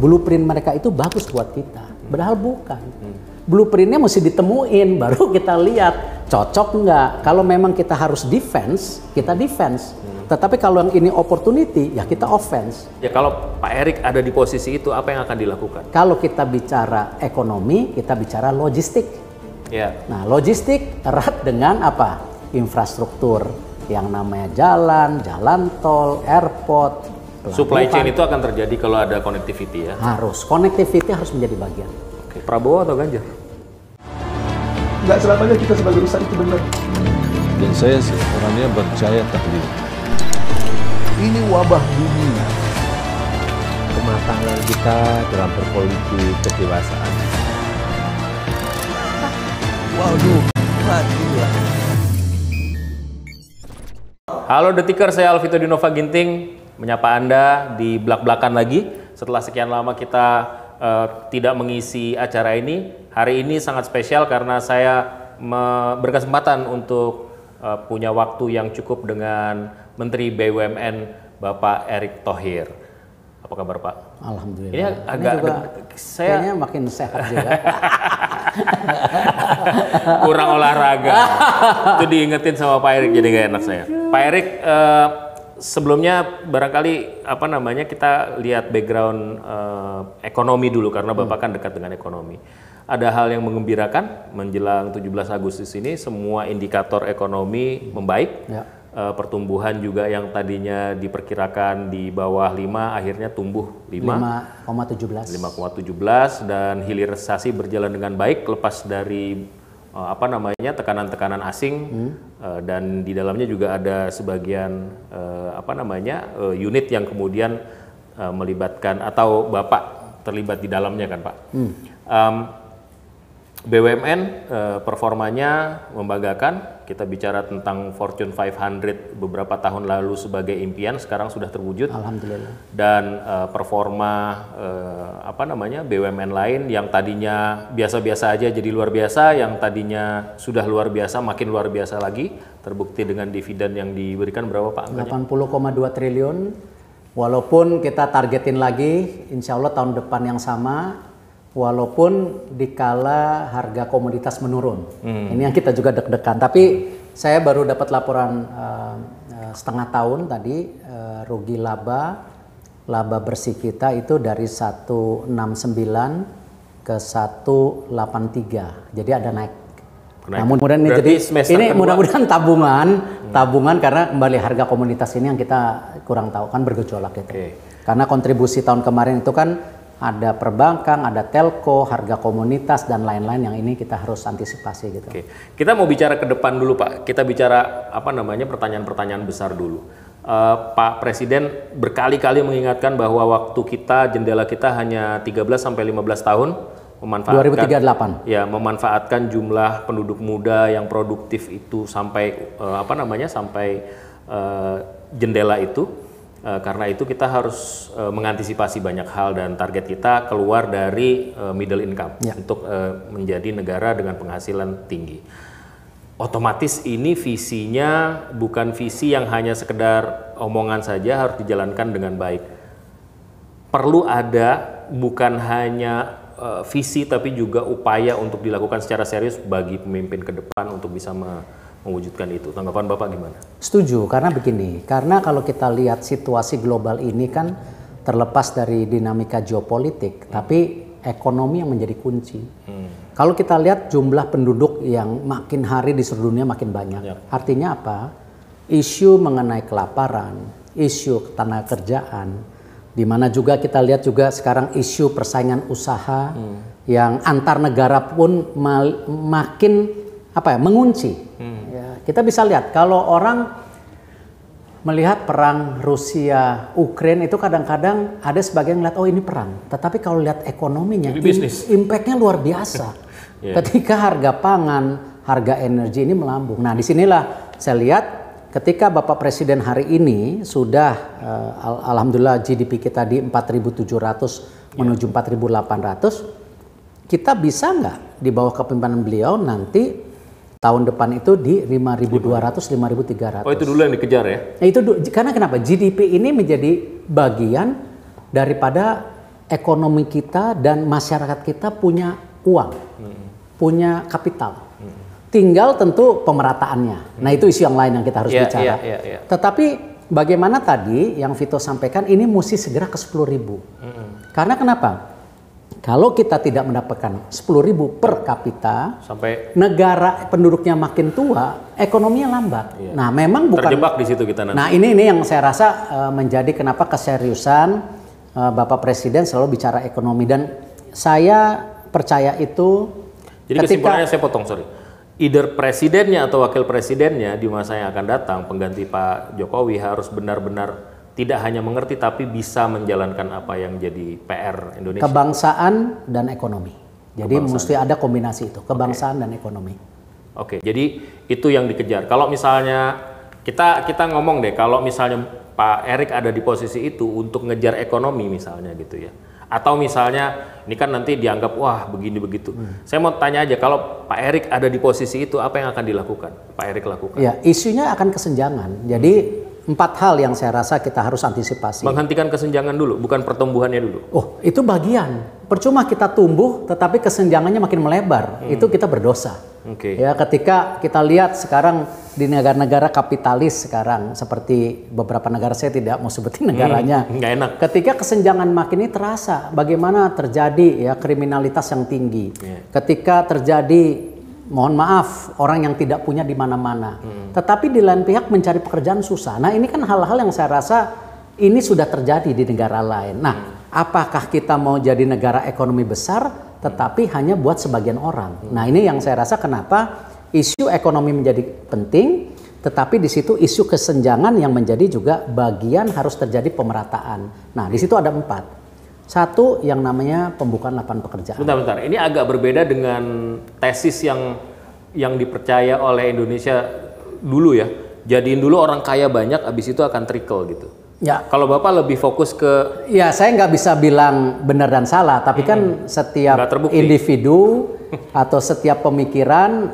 blueprint mereka itu bagus buat kita. Padahal bukan. Blueprintnya mesti ditemuin, baru kita lihat cocok nggak. Kalau memang kita harus defense, kita defense. Tetapi kalau yang ini opportunity, ya kita offense. Ya kalau Pak Erick ada di posisi itu, apa yang akan dilakukan? Kalau kita bicara ekonomi, kita bicara logistik. Ya. Nah, logistik erat dengan apa? Infrastruktur yang namanya jalan, jalan tol, airport. Supply chain itu akan terjadi kalau ada connectivity ya? Harus, connectivity harus menjadi bagian. Oke. Prabowo atau Ganjar? Nggak selamanya kita sebagai ustadz itu benar. Dan saya orangnya percaya takdir. Ini wabah dunia. Kematangan kita dalam berpolitik, kedewasaan. Waduh, matilah. Halo Detiker, saya Alvito Dinova Ginting menyapa Anda di belak-belakan lagi. Setelah sekian lama kita tidak mengisi acara ini, hari ini sangat spesial karena saya berkesempatan untuk punya waktu yang cukup dengan Menteri BUMN Bapak Erick Thohir. Apa kabar Pak? Alhamdulillah. Ini agak juga saya kayaknya makin sehat juga. kurang olahraga. Itu diingetin sama Pak Erick jadi gak enak saya. Pak Erick, sebelumnya barangkali apa namanya kita lihat background ekonomi dulu karena Bapak kan dekat dengan ekonomi. Ada hal yang menggembirakan menjelang 17 Agustus ini semua indikator ekonomi membaik. Ya. Pertumbuhan juga yang tadinya diperkirakan di bawah 5 akhirnya tumbuh 5,17 dan hilirisasi berjalan dengan baik lepas dari apa namanya tekanan-tekanan asing dan di dalamnya juga ada sebagian apa namanya unit yang kemudian melibatkan atau Bapak terlibat di dalamnya kan Pak. BUMN performanya membanggakan. Kita bicara tentang Fortune 500 beberapa tahun lalu sebagai impian, sekarang sudah terwujud. Alhamdulillah. Dan performa apa namanya BUMN lain yang tadinya biasa-biasa aja jadi luar biasa, yang tadinya sudah luar biasa makin luar biasa lagi. Terbukti dengan dividen yang diberikan berapa Pak angkanya? 80,2 triliun. Walaupun kita targetin lagi, insya Allah tahun depan yang sama. Walaupun dikala harga komoditas menurun, ini yang kita juga deg-degan. Tapi saya baru dapat laporan setengah tahun tadi rugi laba bersih kita itu dari 169 ke 183. Jadi ada naik. Namun kemudian ini mudah-mudahan tabungan karena kembali harga komoditas ini yang kita kurang tahu kan bergejolak gitu. Karena kontribusi tahun kemarin itu kan ada perbankan, ada telco, harga komunitas dan lain-lain yang ini kita harus antisipasi gitu. Oke. Kita mau bicara ke depan dulu Pak. Kita bicara apa namanya pertanyaan-pertanyaan besar dulu. Pak Presiden berkali-kali mengingatkan bahwa waktu kita jendela kita hanya 13 sampai 15 tahun memanfaatkan 2038. Ya, memanfaatkan jumlah penduduk muda yang produktif itu sampai apa namanya sampai jendela itu. Karena itu kita harus mengantisipasi banyak hal dan target kita keluar dari middle income untuk menjadi negara dengan penghasilan tinggi. Otomatis ini visinya bukan visi yang hanya sekedar omongan saja, harus dijalankan dengan baik. Perlu ada bukan hanya visi tapi juga upaya untuk dilakukan secara serius bagi pemimpin ke depan untuk bisa mewujudkan itu. Tanggapan Bapak gimana? Setuju, karena begini, karena kalau kita lihat situasi global ini kan terlepas dari dinamika geopolitik, tapi ekonomi yang menjadi kunci. Kalau kita lihat jumlah penduduk yang makin hari di seluruh dunia makin banyak, artinya apa? Isu mengenai kelaparan, isu ketenaga kerjaan, di mana juga kita lihat juga sekarang isu persaingan usaha yang antar negara pun makin mengunci. Ya, kita bisa lihat kalau orang melihat perang Rusia Ukraina itu kadang-kadang ada sebagian melihat oh ini perang, tetapi kalau lihat ekonominya impactnya luar biasa. Ketika harga pangan, harga energi ini melambung. Nah disinilah saya lihat ketika Bapak Presiden hari ini sudah alhamdulillah GDP kita di 4.700 menuju 4.800, kita bisa nggak di bawah kepemimpinan beliau nanti tahun depan itu di 5.200, 5.300. Oh itu dulu yang dikejar ya? Itu karena kenapa? GDP ini menjadi bagian daripada ekonomi kita dan masyarakat kita punya uang, punya kapital. Tinggal tentu pemerataannya. Nah itu isu yang lain yang kita harus bicara. Tetapi bagaimana tadi yang Vito sampaikan, ini mesti segera ke 10.000. Karena kenapa? Kalau kita tidak mendapatkan 10.000 per kapita, sampai negara penduduknya makin tua, ekonominya lambat. Nah, memang bukan terjebak di situ kita nanti. Nah, ini yang saya rasa menjadi kenapa keseriusan Bapak Presiden selalu bicara ekonomi, dan saya percaya itu. Jadi kesimpulannya saya potong, sorry. Either presidennya atau wakil presidennya di masa yang akan datang, pengganti Pak Jokowi, harus benar-benar tidak hanya mengerti tapi bisa menjalankan apa yang jadi PR Indonesia. Kebangsaan dan ekonomi. Jadi mesti ada kombinasi itu, kebangsaan dan ekonomi. Oke, jadi itu yang dikejar. Kalau misalnya kita ngomong deh, kalau misalnya Pak Erik ada di posisi itu untuk ngejar ekonomi misalnya gitu ya. Atau misalnya ini kan nanti dianggap wah begini begitu. Saya mau tanya aja, kalau Pak Erik ada di posisi itu, apa yang akan dilakukan? Pak Erik lakukan? Ya, isunya akan kesenjangan. Jadi 4 hal yang saya rasa kita harus antisipasi. Menghentikan kesenjangan dulu, bukan pertumbuhannya dulu. Oh, itu bagian. Percuma kita tumbuh, tetapi kesenjangannya makin melebar. Itu kita berdosa. Ya, ketika kita lihat sekarang di negara-negara kapitalis sekarang, seperti beberapa negara, saya tidak mau sebutin negaranya. Nggak enak. Ketika kesenjangan makin ini terasa, bagaimana terjadi ya kriminalitas yang tinggi. Ketika terjadi, mohon maaf, orang yang tidak punya di mana-mana. Tetapi di lain pihak mencari pekerjaan susah. Nah, ini kan hal-hal yang saya rasa ini sudah terjadi di negara lain. Nah, apakah kita mau jadi negara ekonomi besar tetapi hanya buat sebagian orang? Nah, ini yang saya rasa kenapa isu ekonomi menjadi penting, tetapi di situ isu kesenjangan yang menjadi juga bagian harus terjadi pemerataan. Nah, di situ ada 4. Satu, yang namanya pembukaan lapangan pekerjaan. Bentar. Ini agak berbeda dengan tesis yang dipercaya oleh Indonesia dulu ya. Jadiin dulu orang kaya banyak, abis itu akan trickle gitu. Ya. Kalau Bapak lebih fokus ke... Ya, saya nggak bisa bilang benar dan salah, tapi kan setiap individu atau setiap pemikiran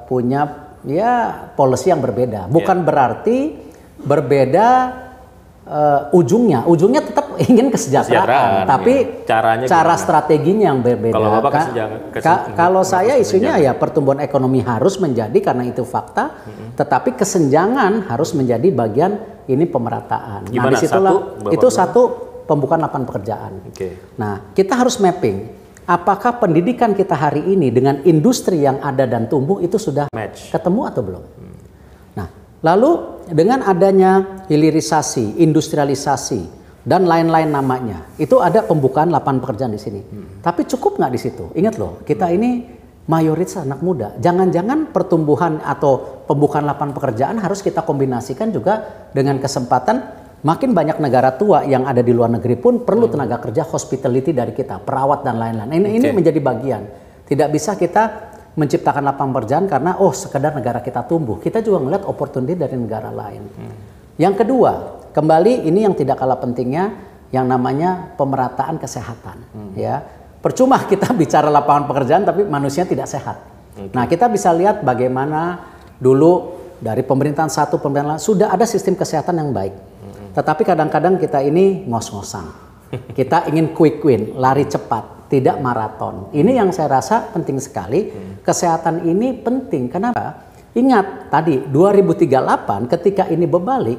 punya ya policy yang berbeda. Bukan berarti berbeda ujungnya tetap ingin kesejahteraan, tapi cara strateginya yang berbeda. Kalau Bapak kalau saya isunya ya pertumbuhan ekonomi harus menjadi, karena itu fakta, tetapi kesenjangan harus menjadi bagian ini pemerataan. Gimana? Nah, disitulah itu satu, pembukaan lapangan pekerjaan. Nah, kita harus mapping apakah pendidikan kita hari ini dengan industri yang ada dan tumbuh itu sudah ketemu atau belum. Nah, lalu dengan adanya hilirisasi, industrialisasi, dan lain-lain namanya, itu ada pembukaan lapangan pekerjaan di sini. Tapi cukup nggak di situ? Ingat loh, kita ini mayoritas anak muda. Jangan-jangan pertumbuhan atau pembukaan lapangan pekerjaan harus kita kombinasikan juga dengan kesempatan makin banyak negara tua yang ada di luar negeri pun perlu tenaga kerja hospitality dari kita, perawat dan lain-lain. Ini menjadi bagian. Tidak bisa kita menciptakan lapangan pekerjaan karena sekedar negara kita tumbuh. Kita juga melihat opportunity dari negara lain. Yang kedua, kembali ini yang tidak kalah pentingnya, yang namanya pemerataan kesehatan. Ya, percuma kita bicara lapangan pekerjaan tapi manusia tidak sehat. Nah, kita bisa lihat bagaimana dulu dari pemerintahan satu, pemerintahan lain sudah ada sistem kesehatan yang baik. Tetapi kadang-kadang kita ini ngos-ngosan. Kita ingin quick win, lari cepat, tidak maraton. Ini yang saya rasa penting sekali. Kesehatan ini penting. Kenapa? Ingat tadi 2038 ketika ini berbalik,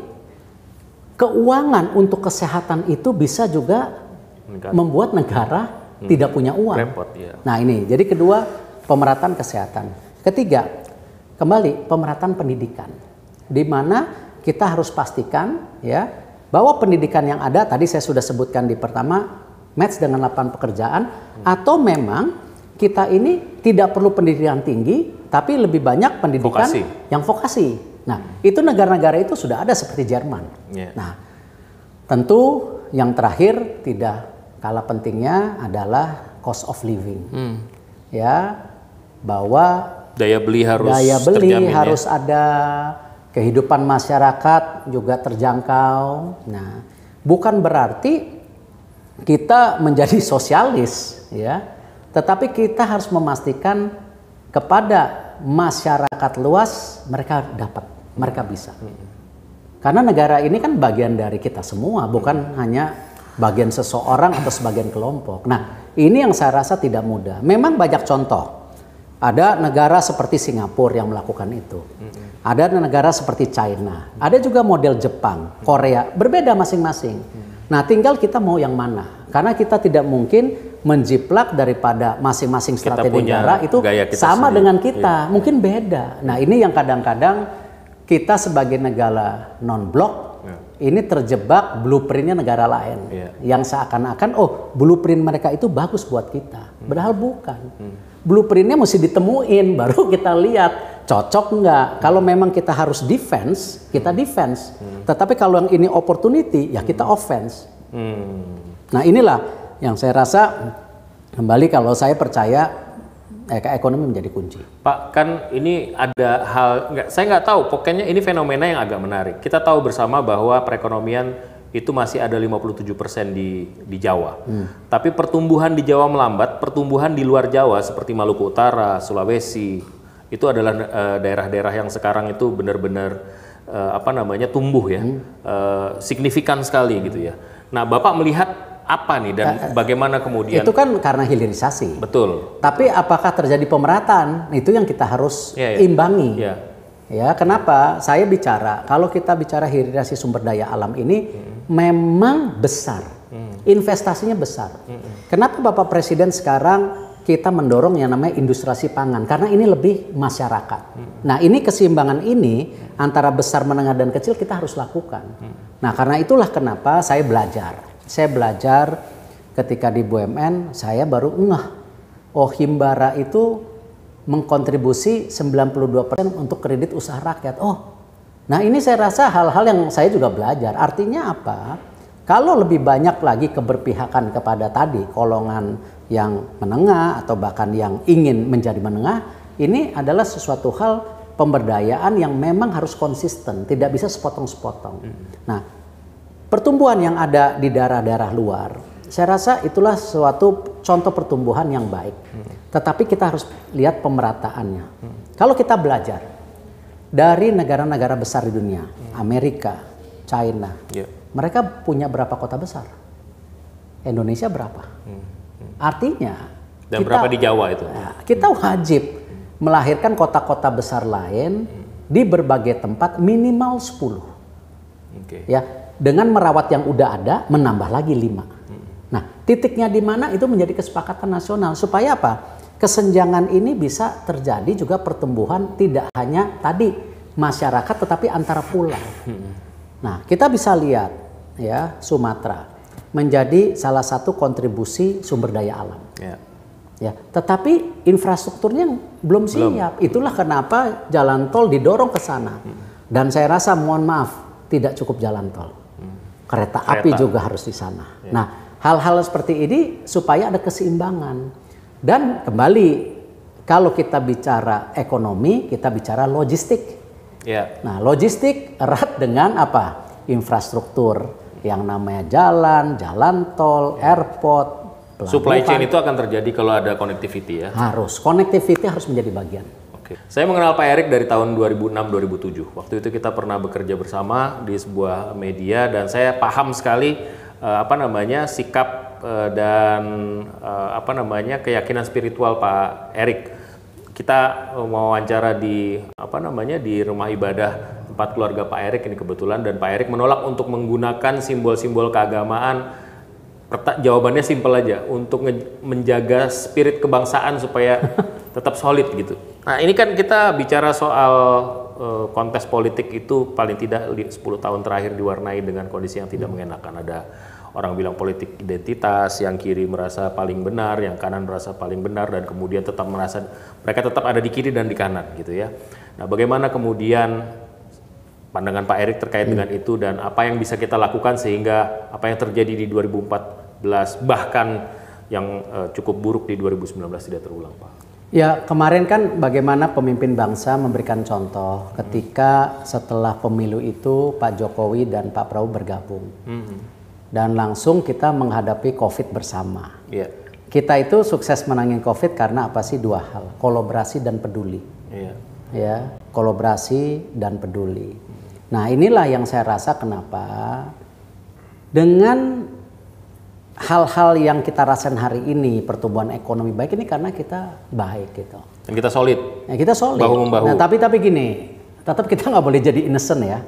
keuangan untuk kesehatan itu bisa juga membuat negara tidak punya uang. Repot, ya. Nah, ini jadi kedua, pemerataan kesehatan. Ketiga, kembali pemerataan pendidikan, di mana kita harus pastikan ya bahwa pendidikan yang ada tadi saya sudah sebutkan di pertama match dengan lapangan pekerjaan, atau memang kita ini tidak perlu pendidikan tinggi tapi lebih banyak pendidikan yang vokasi. Nah, itu negara-negara itu sudah ada seperti Jerman. Nah, tentu yang terakhir tidak kalah pentingnya adalah cost of living. Ya, bahwa daya beli harus ada, kehidupan masyarakat juga terjangkau. Nah, bukan berarti kita menjadi sosialis ya, tetapi kita harus memastikan kepada masyarakat luas mereka dapat, mereka bisa. Karena negara ini kan bagian dari kita semua, bukan hanya bagian seseorang atau sebagian kelompok. Nah, ini yang saya rasa tidak mudah. Memang banyak contoh. Ada negara seperti Singapura yang melakukan itu. Ada negara seperti China. Ada juga model Jepang, Korea. Berbeda masing-masing. Nah, tinggal kita mau yang mana. Karena kita tidak mungkin menjiplak daripada masing-masing strategi negara itu sama sendiri. Dengan kita. Mungkin beda. Nah, ini yang kadang-kadang kita sebagai negara non-blok ini terjebak blueprintnya negara lain. Yang seakan-akan, blueprint mereka itu bagus buat kita. Padahal bukan. Blueprintnya mesti ditemuin, baru kita lihat cocok nggak. Kalau memang kita harus defense, kita defense. Tetapi kalau yang ini opportunity, ya kita offense. Nah, inilah yang saya rasa kembali kalau saya percaya ekonomi menjadi kunci. Pak, kan ini ada hal, saya nggak tahu, pokoknya ini fenomena yang agak menarik. Kita tahu bersama bahwa perekonomian itu masih ada 57% di Jawa. Tapi pertumbuhan di Jawa melambat, pertumbuhan di luar Jawa seperti Maluku Utara, Sulawesi, itu adalah daerah-daerah yang sekarang itu benar-benar tumbuh ya, signifikan sekali gitu ya. Nah, Bapak melihat apa nih dan bagaimana kemudian? Itu kan karena hilirisasi. Betul. Tapi apakah terjadi pemerataan? Itu yang kita harus imbangi. Ya, kenapa? Saya bicara, kalau kita bicara hilirisasi sumber daya alam ini memang besar. Investasinya besar. Kenapa Bapak Presiden sekarang kita mendorong yang namanya industriasi pangan? Karena ini lebih masyarakat. Nah, ini keseimbangan ini antara besar, menengah, dan kecil kita harus lakukan. Nah, karena itulah kenapa saya belajar. Saya belajar ketika di BUMN, saya baru Himbara itu mengkontribusi 92% untuk kredit usaha rakyat. Nah ini saya rasa hal-hal yang saya juga belajar. Artinya apa? Kalau lebih banyak lagi keberpihakan kepada tadi golongan yang menengah atau bahkan yang ingin menjadi menengah, ini adalah sesuatu hal pemberdayaan yang memang harus konsisten, tidak bisa sepotong-sepotong. Nah, pertumbuhan yang ada di daerah-daerah luar, saya rasa itulah suatu contoh pertumbuhan yang baik. Tetapi kita harus lihat pemerataannya. Kalau kita belajar dari negara-negara besar di dunia, Amerika, China, mereka punya berapa kota besar? Indonesia berapa? Artinya, dan berapa di Jawa itu? Kita wajib melahirkan kota-kota besar lain di berbagai tempat minimal 10. Ya, dengan merawat yang udah ada, menambah lagi 5. Nah, titiknya di mana itu menjadi kesepakatan nasional supaya apa? Kesenjangan ini bisa terjadi juga pertumbuhan tidak hanya tadi masyarakat tetapi antara pulau. Nah, kita bisa lihat ya Sumatera menjadi salah satu kontribusi sumber daya alam. Ya, tetapi infrastrukturnya belum siap. Itulah kenapa jalan tol didorong ke sana. Dan saya rasa mohon maaf tidak cukup jalan tol. Kereta api juga harus di sana. Nah, hal-hal seperti ini supaya ada keseimbangan. Dan kembali, kalau kita bicara ekonomi, kita bicara logistik. Nah, logistik erat dengan apa? Infrastruktur yang namanya jalan tol, airport, pelabuhan. Supply chain itu akan terjadi kalau ada connectivity ya? Harus, connectivity harus menjadi bagian. Saya mengenal Pak Erik dari tahun 2006-2007. Waktu itu kita pernah bekerja bersama di sebuah media dan saya paham sekali sikap dan keyakinan spiritual Pak Erik. Kita mewawancara di di rumah ibadah tempat keluarga Pak Erik ini kebetulan, dan Pak Erik menolak untuk menggunakan simbol-simbol keagamaan. Jawabannya simpel aja, untuk menjaga spirit kebangsaan supaya tetap solid gitu. Nah, ini kan kita bicara soal kontes politik itu paling tidak 10 tahun terakhir diwarnai dengan kondisi yang tidak mengenakan. Ada orang bilang politik identitas, yang kiri merasa paling benar, yang kanan merasa paling benar, dan kemudian tetap merasa mereka tetap ada di kiri dan di kanan gitu ya. Nah, bagaimana kemudian pandangan Pak Erik terkait dengan itu, dan apa yang bisa kita lakukan sehingga apa yang terjadi di 2014 bahkan yang cukup buruk di 2019 tidak terulang, Pak? Ya, kemarin kan bagaimana pemimpin bangsa memberikan contoh ketika setelah pemilu itu Pak Jokowi dan Pak Prabowo bergabung. Dan langsung kita menghadapi COVID bersama. Kita itu sukses menangin COVID karena apa sih? 2 hal, kolaborasi dan peduli. Ya, kolaborasi dan peduli. Nah, inilah yang saya rasa kenapa dengan hal-hal yang kita rasain hari ini, pertumbuhan ekonomi baik ini karena kita baik gitu. Dan kita solid. Ya, kita solid. Bahu-membahu. Nah, tapi gini, tetap kita nggak boleh jadi innocent ya.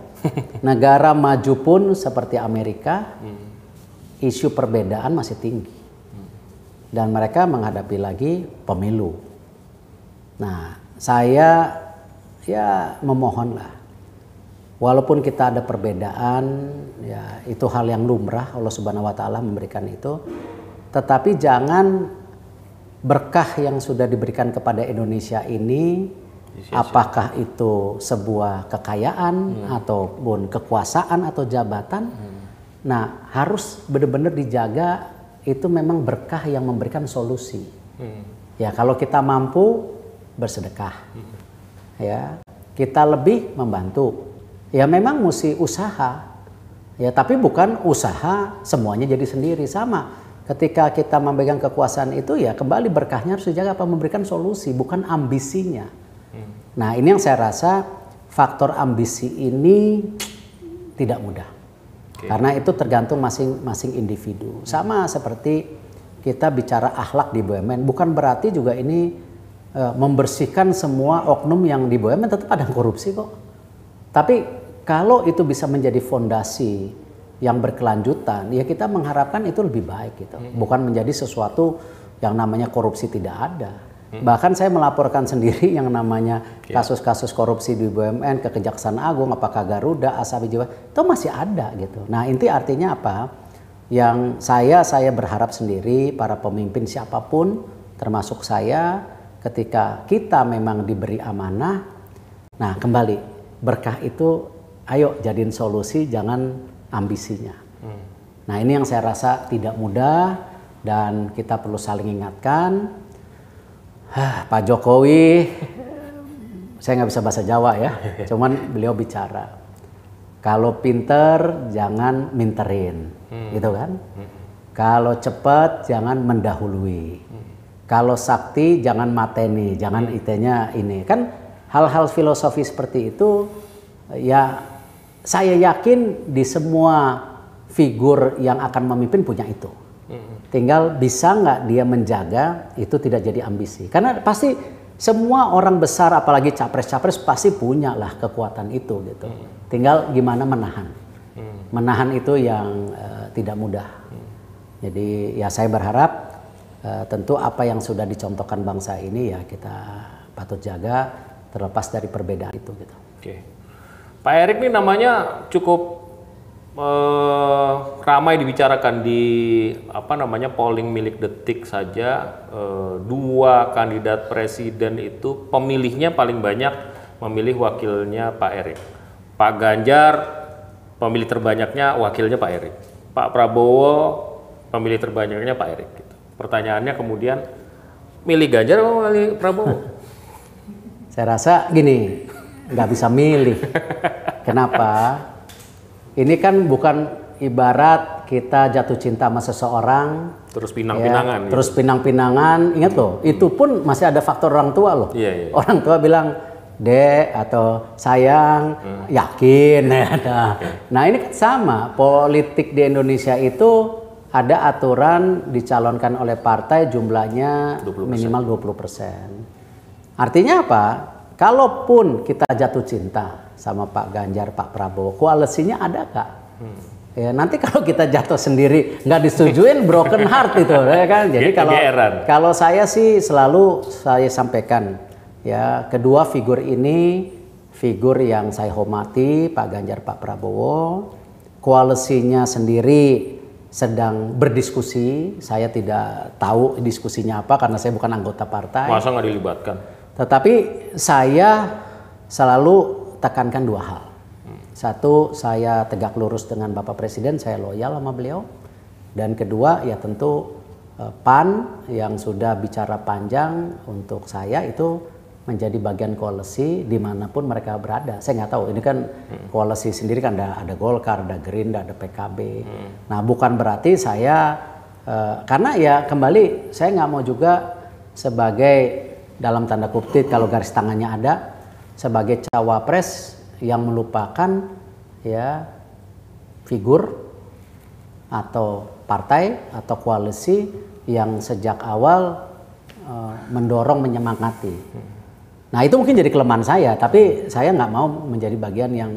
Negara maju pun seperti Amerika, isu perbedaan masih tinggi. Dan mereka menghadapi lagi pemilu. Nah, saya ya memohonlah. Walaupun kita ada perbedaan, ya itu hal yang lumrah, Allah Subhanahu wa taala memberikan itu. Tetapi jangan berkah yang sudah diberikan kepada Indonesia ini, apakah itu sebuah kekayaan ataupun kekuasaan atau jabatan. Nah, harus benar-benar dijaga, itu memang berkah yang memberikan solusi. Ya, kalau kita mampu bersedekah. Ya, kita lebih membantu. Ya memang mesti usaha, ya tapi bukan usaha semuanya jadi sendiri. Sama ketika kita memegang kekuasaan itu ya kembali berkahnya harus dijaga, apa memberikan solusi bukan ambisinya. Nah ini yang saya rasa faktor ambisi ini tidak mudah, karena itu tergantung masing-masing individu. Sama seperti kita bicara akhlak di BUMN, bukan berarti juga ini membersihkan semua oknum yang di BUMN, tetap ada korupsi kok. Tapi kalau itu bisa menjadi fondasi yang berkelanjutan, ya kita mengharapkan itu lebih baik gitu. Bukan menjadi sesuatu yang namanya korupsi tidak ada. Bahkan saya melaporkan sendiri yang namanya kasus-kasus korupsi di BUMN ke Kejaksaan Agung, apakah Garuda, Asabi Jiwa, itu masih ada gitu. Nah, inti artinya apa? Yang saya berharap sendiri, para pemimpin siapapun, termasuk saya, ketika kita memang diberi amanah, nah kembali, berkah itu ayo jadiin solusi, jangan ambisinya. Nah ini yang saya rasa tidak mudah dan kita perlu saling ingatkan. Pak Jokowi, saya nggak bisa bahasa Jawa ya, cuman beliau bicara. Kalau pinter jangan minterin, gitu kan? Kalau cepat jangan mendahului. Kalau sakti jangan mateni, jangan itenya ini. Kan hal-hal filosofi seperti itu ya saya yakin di semua figur yang akan memimpin punya itu. Tinggal bisa nggak dia menjaga itu tidak jadi ambisi. Karena pasti semua orang besar apalagi capres-capres pasti punya lah kekuatan itu gitu. Tinggal gimana menahan. Menahan itu yang tidak mudah. Jadi ya saya berharap tentu apa yang sudah dicontohkan bangsa ini ya kita patut jaga terlepas dari perbedaan itu gitu. Oke. Pak Erik ini namanya cukup ramai dibicarakan di polling milik Detik saja. Dua kandidat presiden itu pemilihnya paling banyak memilih wakilnya Pak Erik. Pak Ganjar pemilih terbanyaknya wakilnya Pak Erik. Pak Prabowo pemilih terbanyaknya Pak Erik. Gitu. Pertanyaannya kemudian milih Ganjar atau milih Prabowo? Saya rasa gini, nggak bisa milih. Kenapa? Ini kan bukan ibarat kita jatuh cinta sama seseorang terus pinang-pinangan. Ya, terus pinang-pinangan. Ingat loh, itu pun masih ada faktor orang tua loh. Iya. Orang tua bilang, Dek atau sayang, yakin. Nah ini kan sama, politik di Indonesia itu ada aturan dicalonkan oleh partai jumlahnya 20%. minimal 20%. Artinya apa? Kalaupun kita jatuh cinta sama Pak Ganjar, Pak Prabowo, koalisinya ada nggak? Ya, nanti kalau kita jatuh sendiri nggak disetujuin, broken heart itu, ya kan? Jadi kalau saya sih selalu saya sampaikan, ya kedua figur ini figur yang saya hormati, Pak Ganjar, Pak Prabowo, koalisinya sendiri sedang berdiskusi. Saya tidak tahu diskusinya apa karena saya bukan anggota partai. Masa nggak dilibatkan? Tetapi saya selalu tekankan dua hal. Satu, saya tegak lurus dengan Bapak Presiden, saya loyal sama beliau. Dan kedua, ya tentu PAN yang sudah bicara panjang untuk saya itu menjadi bagian koalisi dimanapun mereka berada. Saya nggak tahu, ini kan koalisi sendiri kan ada Golkar, ada Gerindra, ada PKB. Nah bukan berarti saya, karena ya kembali saya nggak mau juga sebagai dalam tanda kutip kalau garis tangannya ada sebagai cawapres yang melupakan ya figur atau partai atau koalisi yang sejak awal mendorong, menyemangati. Nah itu mungkin jadi kelemahan saya, tapi saya nggak mau menjadi bagian yang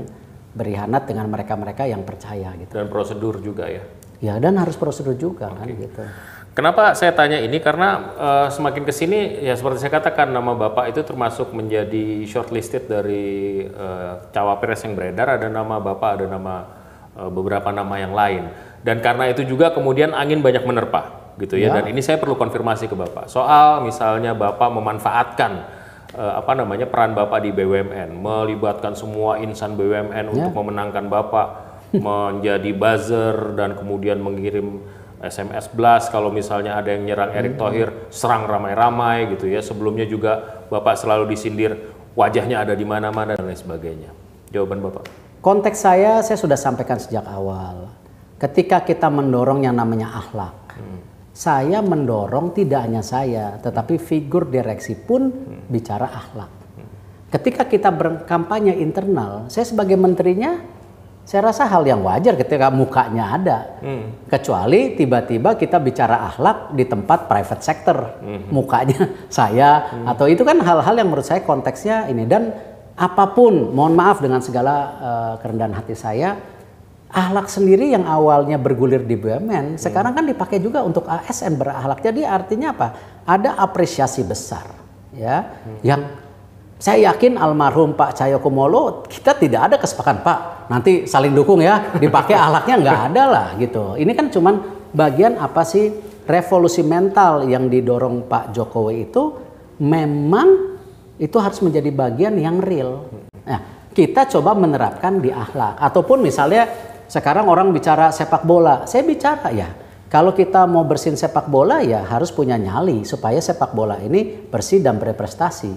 berkhianat dengan mereka-mereka yang percaya gitu. Dan prosedur juga ya? Ya, dan harus prosedur juga kan gitu. Kenapa saya tanya ini? Karena semakin kesini ya seperti saya katakan, nama Bapak itu termasuk menjadi shortlisted dari cawapres yang beredar. Ada nama Bapak, ada nama beberapa nama yang lain. Dan karena itu juga kemudian angin banyak menerpa gitu ya. Dan ini saya perlu konfirmasi ke Bapak. Soal misalnya Bapak memanfaatkan peran Bapak di BUMN, melibatkan semua insan BUMN untuk memenangkan Bapak menjadi buzzer dan kemudian mengirim SMS blast kalau misalnya ada yang nyerang Erick Thohir, serang ramai-ramai gitu ya. Sebelumnya juga Bapak selalu disindir wajahnya ada di mana-mana dan lain sebagainya. Jawaban Bapak? Konteks saya sudah sampaikan sejak awal. Ketika kita mendorong yang namanya akhlak, saya mendorong tidak hanya saya, tetapi figur direksi pun bicara akhlak. Ketika kita berkampanye internal, saya sebagai menterinya, saya rasa hal yang wajar ketika mukanya ada. Kecuali tiba-tiba kita bicara akhlak di tempat private sector, mukanya saya, atau itu kan hal-hal yang menurut saya konteksnya ini. Dan apapun, mohon maaf dengan segala kerendahan hati saya, akhlak sendiri yang awalnya bergulir di BUMN, sekarang kan dipakai juga untuk ASN berakhlak. Jadi artinya apa? Ada apresiasi besar, ya. Yang saya yakin almarhum Pak Cahyokumolo, kita tidak ada kesepakatan, Pak, nanti saling dukung ya, dipakai akhlaknya nggak ada lah gitu. Ini kan cuman bagian apa sih revolusi mental yang didorong Pak Jokowi itu, memang itu harus menjadi bagian yang real. Nah, kita coba menerapkan di akhlak. Ataupun misalnya sekarang orang bicara sepak bola, saya bicara ya, kalau kita mau bersihin sepak bola ya harus punya nyali supaya sepak bola ini bersih dan berprestasi.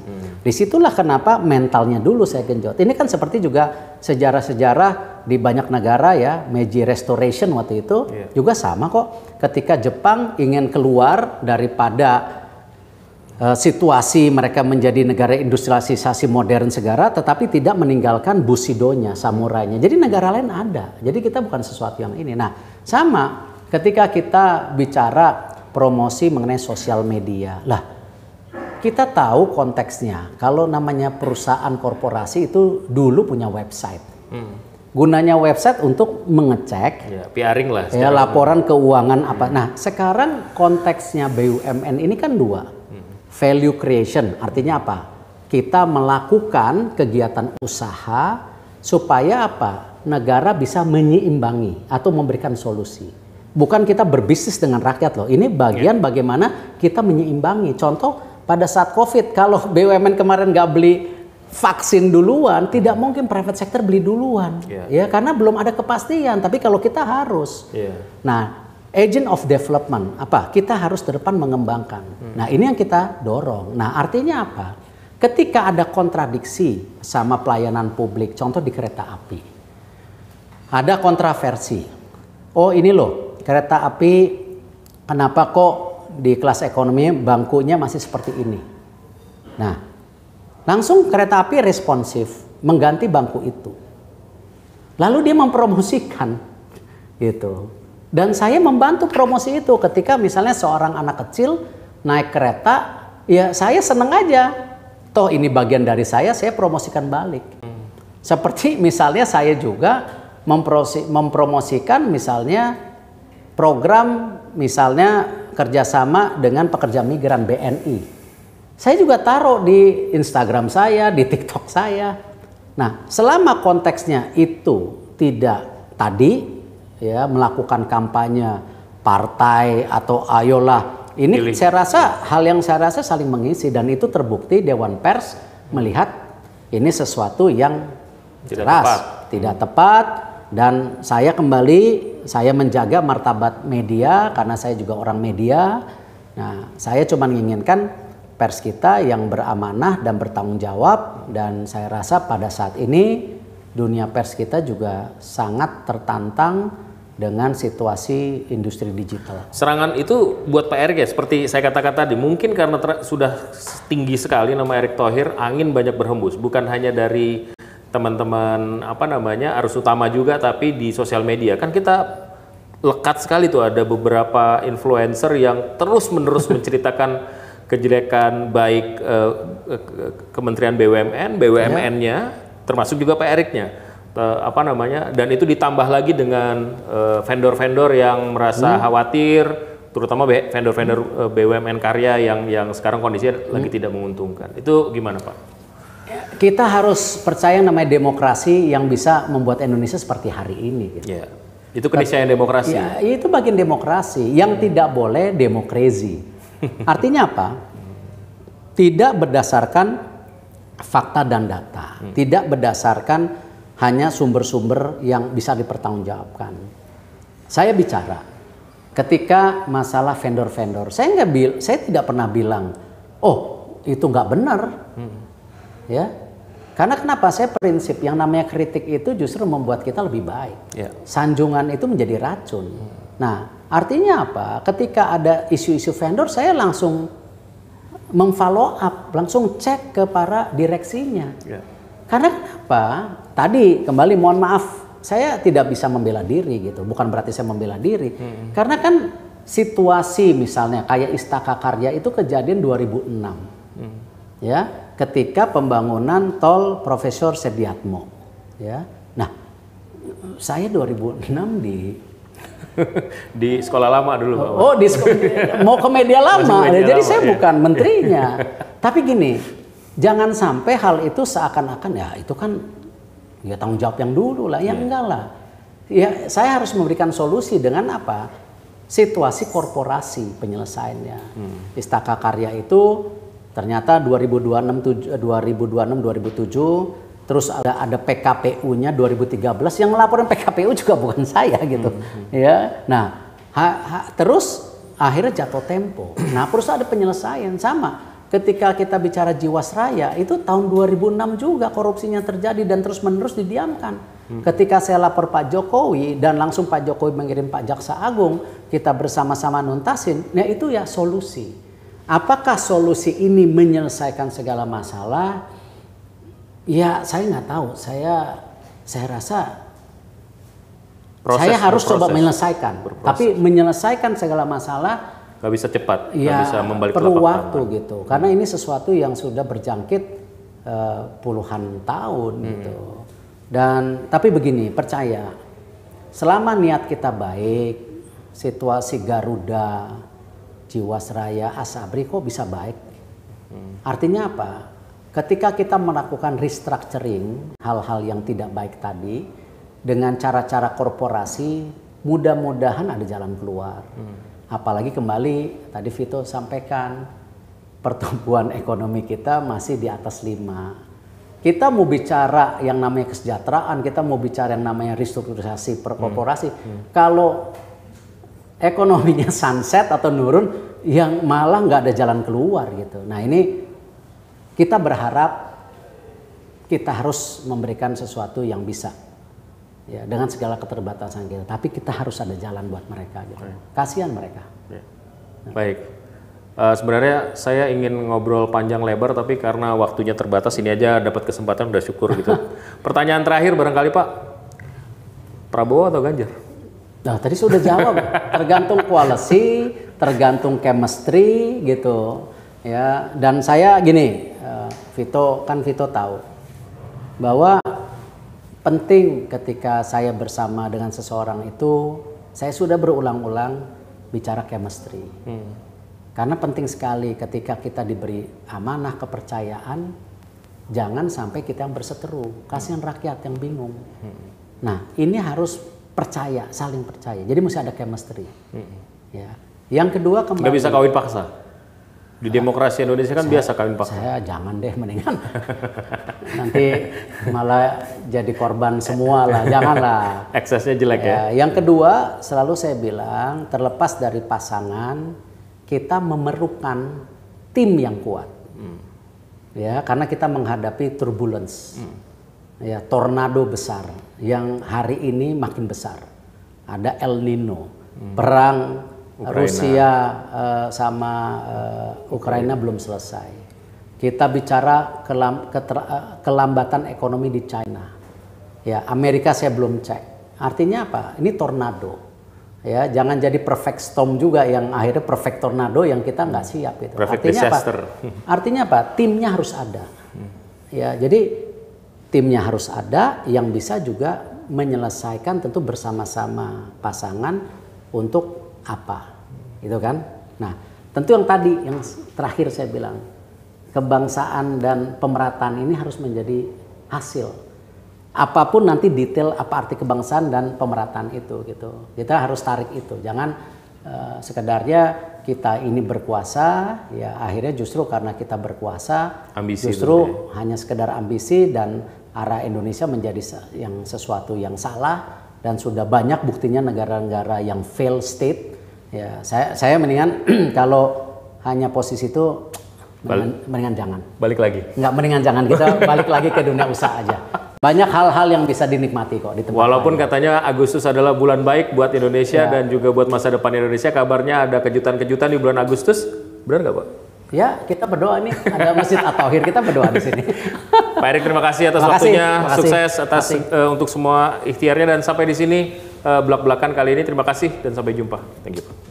Disitulah kenapa mentalnya dulu saya genjot. Ini kan seperti juga sejarah-sejarah di banyak negara ya, Meiji Restoration waktu itu juga sama kok. Ketika Jepang ingin keluar daripada situasi mereka menjadi negara industrialisasi modern segala, tetapi tidak meninggalkan bushidonya, samurainya. Jadi negara lain ada. Jadi kita bukan sesuatu yang ini. Nah, sama ketika kita bicara promosi mengenai sosial media. Lah, kita tahu konteksnya. Kalau namanya perusahaan korporasi itu dulu punya website. Gunanya website untuk mengecek PR-ing lah. Ya, laporan keuangan apa. Nah, sekarang konteksnya BUMN ini kan dua. Value creation artinya apa? Kita melakukan kegiatan usaha supaya apa? Negara bisa menyeimbangi atau memberikan solusi. Bukan kita berbisnis dengan rakyat loh. Ini bagian bagaimana kita menyeimbangi. Contoh pada saat COVID, kalau BUMN kemarin nggak beli vaksin duluan, tidak mungkin private sector beli duluan. Ya, karena belum ada kepastian. Tapi kalau kita harus. Nah, agent of development, apa? Kita harus ke depan mengembangkan. Nah, ini yang kita dorong. Nah, artinya apa? Ketika ada kontradiksi sama pelayanan publik, contoh di kereta api. Ada kontroversi. Oh, ini loh, kereta api kenapa kok di kelas ekonomi bangkunya masih seperti ini? Nah, langsung kereta api responsif mengganti bangku itu. Lalu dia mempromosikan gitu. Dan saya membantu promosi itu ketika misalnya seorang anak kecil naik kereta, ya saya seneng aja. Toh ini bagian dari saya promosikan balik. Seperti misalnya saya juga mempromosikan misalnya program misalnya kerjasama dengan pekerja migran BNI. Saya juga taruh di Instagram saya, di TikTok saya. Nah, selama konteksnya itu tidak tadi, ya, melakukan kampanye partai atau ayolah ini saya rasa hal yang saya rasa saling mengisi, dan itu terbukti Dewan Pers melihat ini sesuatu yang tidak tepat, dan saya menjaga martabat media karena saya juga orang media. Nah, saya cuma menginginkan pers kita yang beramanah dan bertanggung jawab, dan saya rasa pada saat ini dunia pers kita juga sangat tertantang dengan situasi industri digital. Serangan itu buat Pak Erick ya, seperti saya katakan tadi, mungkin karena sudah tinggi sekali nama Erick Thohir, angin banyak berhembus, bukan hanya dari teman-teman arus utama juga, tapi di sosial media. Kan kita lekat sekali tuh, ada beberapa influencer yang terus-menerus menceritakan kejelekan baik Kementerian BUMN, BUMN-nya, termasuk juga Pak Eriknya, dan itu ditambah lagi dengan vendor-vendor yang merasa khawatir, terutama vendor-vendor BUMN karya yang sekarang kondisinya lagi tidak menguntungkan. Itu gimana Pak? Kita harus percaya namanya demokrasi yang bisa membuat Indonesia seperti hari ini. Gitu. Ya. Itu keniscayaan demokrasi. Ya, itu bagian demokrasi. Yang tidak boleh demokrasi. Artinya apa? Tidak berdasarkan fakta dan data. Tidak berdasarkan hanya sumber-sumber yang bisa dipertanggungjawabkan. Saya bicara ketika masalah vendor-vendor. Saya tidak pernah bilang, oh itu nggak benar. Ya. Karena kenapa? Saya prinsip yang namanya kritik itu justru membuat kita lebih baik. Yeah. Sanjungan itu menjadi racun. Nah, artinya apa? Ketika ada isu-isu vendor, saya langsung memfollow up, langsung cek ke para direksinya. Yeah. Karena kenapa? Tadi kembali mohon maaf, saya tidak bisa membela diri gitu. Bukan berarti saya membela diri. Karena kan situasi misalnya kayak Istaka Karya itu kejadian 2006. Ya, ketika pembangunan tol Profesor Sediatmo, ya. Nah, saya 2006 di sekolah lama dulu, Pak. Oh, mau ke media lama. Jadi lama, saya bukan menterinya. Tapi gini, jangan sampai hal itu seakan-akan ya itu kan ya tanggung jawab yang dulu lah, yang enggak lah. Ya, saya harus memberikan solusi dengan apa? Situasi korporasi penyelesaiannya. Istaka Karya itu ternyata 2026-2007 terus ada PKPU-nya 2013 yang melaporkan PKPU juga bukan saya gitu. Ya. Nah, terus akhirnya jatuh tempo. Nah, terus ada penyelesaian sama. Ketika kita bicara Jiwasraya itu tahun 2006 juga korupsinya terjadi dan terus-menerus didiamkan. Ketika saya lapor Pak Jokowi dan langsung Pak Jokowi mengirim Pak Jaksa Agung, kita bersama-sama nuntasin. Nah, itu ya solusi. Apakah solusi ini menyelesaikan segala masalah? Ya saya nggak tahu. Saya rasa saya harus coba menyelesaikan. Tapi menyelesaikan segala masalah nggak bisa cepat, ya, nggak bisa membalik perlu waktu gitu. Karena ini sesuatu yang sudah berjangkit puluhan tahun gitu. Dan tapi begini, percaya selama niat kita baik, situasi Garuda, Jiwasraya, Asabri kok bisa baik? Artinya apa? Ketika kita melakukan restructuring hal-hal yang tidak baik tadi dengan cara-cara korporasi, mudah-mudahan ada jalan keluar. Apalagi kembali tadi Vito sampaikan pertumbuhan ekonomi kita masih di atas 5. Kita mau bicara yang namanya kesejahteraan, kita mau bicara yang namanya restrukturisasi perkorporasi. Kalau ekonominya sunset atau nurun, yang malah nggak ada jalan keluar gitu. Nah ini kita berharap kita harus memberikan sesuatu yang bisa, ya dengan segala keterbatasan kita. Tapi kita harus ada jalan buat mereka gitu. Kasihan mereka. Baik. Sebenarnya saya ingin ngobrol panjang lebar, tapi karena waktunya terbatas, ini aja dapat kesempatan udah syukur gitu. Pertanyaan terakhir barangkali Pak, Prabowo atau Ganjar? Nah, tadi sudah jawab. Tergantung koalisi, tergantung chemistry gitu. Ya, dan saya gini, Vito tahu bahwa penting ketika saya bersama dengan seseorang itu, saya sudah berulang-ulang bicara chemistry. Karena penting sekali ketika kita diberi amanah kepercayaan, jangan sampai kita yang berseteru, kasihan rakyat yang bingung. Nah, ini harus percaya, saling percaya. Jadi mesti ada chemistry. Ya. Yang kedua kembali. Nggak bisa kawin paksa. Di demokrasi Indonesia kan biasa kawin paksa. Saya jangan deh, mendingan nanti malah jadi korban semua lah. Janganlah. Eksesnya jelek ya. Yang kedua selalu saya bilang terlepas dari pasangan kita memerlukan tim yang kuat. Ya, karena kita menghadapi turbulence. Ya, tornado besar yang hari ini makin besar. Ada El Nino, perang Ukraina. Rusia sama Ukraina belum selesai. Kita bicara kelambatan ekonomi di China. Ya, Amerika saya belum cek. Artinya apa? Ini tornado. Ya, jangan jadi perfect storm juga yang akhirnya perfect tornado yang kita nggak siap gitu. Perfect Artinya disaster. apa? Artinya apa? Timnya harus ada. Ya, jadi timnya harus ada yang bisa juga menyelesaikan tentu bersama-sama pasangan untuk apa, gitu kan? Nah, tentu yang tadi yang terakhir saya bilang kebangsaan dan pemerataan ini harus menjadi hasil. Apapun nanti detail apa arti kebangsaan dan pemerataan itu gitu. Kita harus tarik itu. Jangan sekedarnya kita ini berkuasa ya akhirnya justru karena kita berkuasa Ambisi justru hanya sekedar ambisi dan arah Indonesia menjadi yang sesuatu yang salah dan sudah banyak buktinya negara-negara yang fail state. Ya, saya mendingan kalau hanya posisi itu mendingan jangan. Balik lagi. Nggak mendingan jangan, kita balik lagi ke dunia usaha aja. Banyak hal-hal yang bisa dinikmati kok di tempat Walaupun lain. katanya Agustus adalah bulan baik buat Indonesia Ya. dan juga buat masa depan Indonesia, kabarnya ada kejutan-kejutan di bulan Agustus. Benar nggak, Pak? Ya, kita berdoa nih, ada Masjid At-Tauhir, kita berdoa di sini. Pak Erik, terima kasih atas Terima kasih, waktunya, terima kasih. sukses atas Terima kasih. untuk semua ikhtiarnya dan sampai di sini belak-belakan kali ini. Terima kasih dan sampai jumpa. Thank you, Pak.